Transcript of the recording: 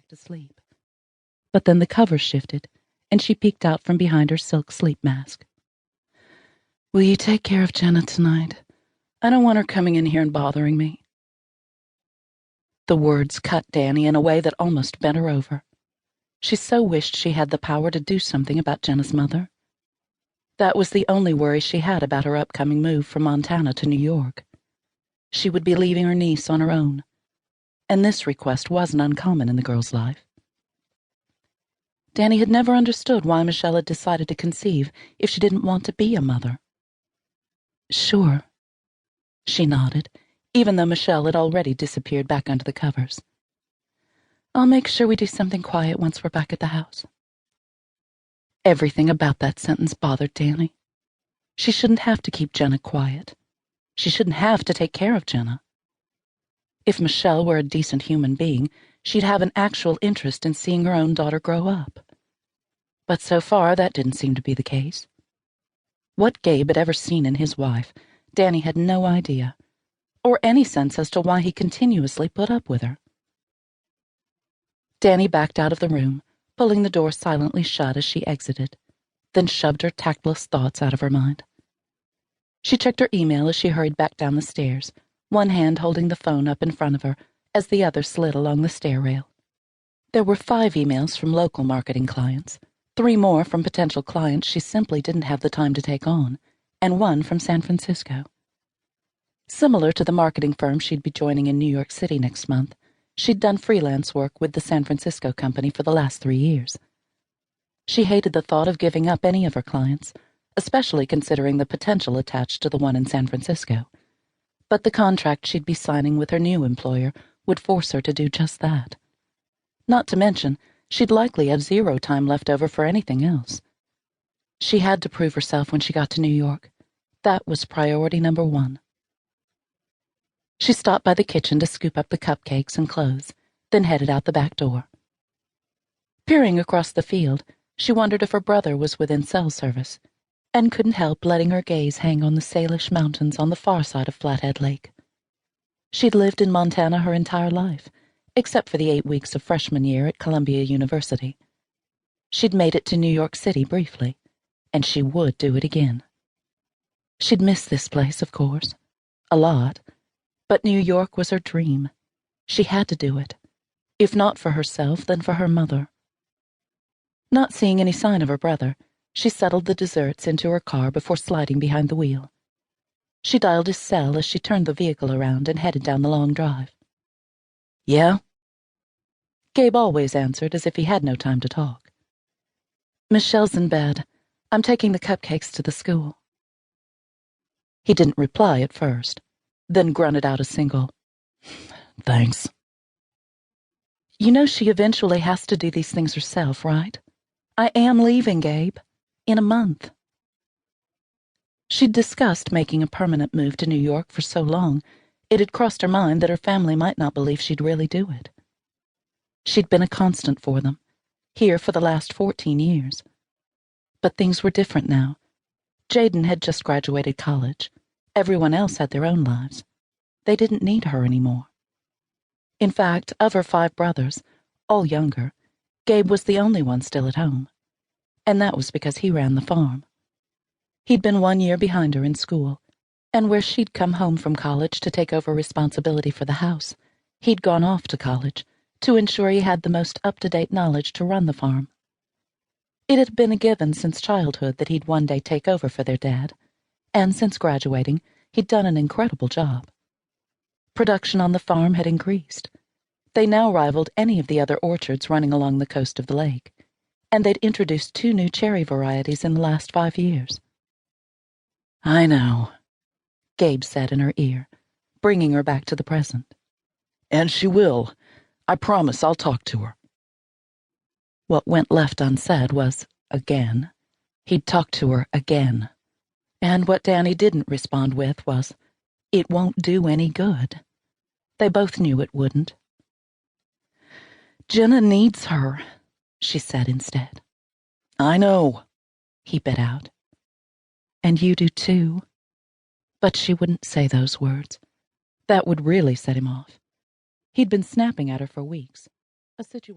to sleep. But then the covers shifted, and she peeked out from behind her silk sleep mask. "Will you take care of Jenna tonight? I don't want her coming in here and bothering me." The words cut Dani in a way that almost bent her over. She so wished she had the power to do something about Jenna's mother. That was the only worry she had about her upcoming move from Montana to New York. She would be leaving her niece on her own, and this request wasn't uncommon in the girl's life. Dani had never understood why Michelle had decided to conceive if she didn't want to be a mother. "Sure," she nodded, even though Michelle had already disappeared back under the covers. "I'll make sure we do something quiet once we're back at the house." Everything about that sentence bothered Dani. She shouldn't have to keep Jenna quiet. She shouldn't have to take care of Jenna. If Michelle were a decent human being, she'd have an actual interest in seeing her own daughter grow up. But so far, that didn't seem to be the case. What Gabe had ever seen in his wife, Dani had no idea, or any sense as to why he continuously put up with her. Dani backed out of the room, pulling the door silently shut as she exited, then shoved her tactless thoughts out of her mind. She checked her email as she hurried back down the stairs, one hand holding the phone up in front of her as the other slid along the stair rail. There were 5 emails from local marketing clients, 3 more from potential clients she simply didn't have the time to take on, and 1 from San Francisco. Similar to the marketing firm she'd be joining in New York City next month, she'd done freelance work with the San Francisco company for the last 3 years. She hated the thought of giving up any of her clients, especially considering the potential attached to the one in San Francisco. But the contract she'd be signing with her new employer would force her to do just that. Not to mention, she'd likely have 0 time left over for anything else. She had to prove herself when she got to New York. That was priority number 1. She stopped by the kitchen to scoop up the cupcakes and clothes, then headed out the back door. Peering across the field, she wondered if her brother was within cell service, and couldn't help letting her gaze hang on the Salish Mountains on the far side of Flathead Lake. She'd lived in Montana her entire life, except for the 8 weeks of freshman year at Columbia University. She'd made it to New York City briefly, and she would do it again. She'd miss this place, of course, a lot, but New York was her dream. She had to do it, if not for herself, then for her mother. Not seeing any sign of her brother, she settled the desserts into her car before sliding behind the wheel. She dialed his cell as she turned the vehicle around and headed down the long drive. "Yeah?" Gabe always answered as if he had no time to talk. "Michelle's in bed. I'm taking the cupcakes to the school." He didn't reply at first, then grunted out a single, "Thanks." "You know she eventually has to do these things herself, right? I am leaving, Gabe. In a month." She'd discussed making a permanent move to New York for so long, it had crossed her mind that her family might not believe she'd really do it. She'd been a constant for them, here for the last 14 years. But things were different now. Jaden had just graduated college. Everyone else had their own lives. They didn't need her anymore. In fact, of her 5 brothers, all younger, Gabe was the only one still at home. And that was because he ran the farm. He'd been 1 year behind her in school, and where she'd come home from college to take over responsibility for the house, he'd gone off to college to ensure he had the most up-to-date knowledge to run the farm. It had been a given since childhood that he'd one day take over for their dad, and since graduating, he'd done an incredible job. Production on the farm had increased. They now rivaled any of the other orchards running along the coast of the lake, and they'd introduced 2 new cherry varieties in the last 5 years. "I know," Gabe said in her ear, bringing her back to the present. "And she will. I promise I'll talk to her." What went left unsaid was, again. He'd talk to her again. And what Dani didn't respond with was, it won't do any good. They both knew it wouldn't. "Jenna needs her," she said instead. "I know," he bit out. "And you do too." But she wouldn't say those words. That would really set him off. He'd been snapping at her for weeks, a situation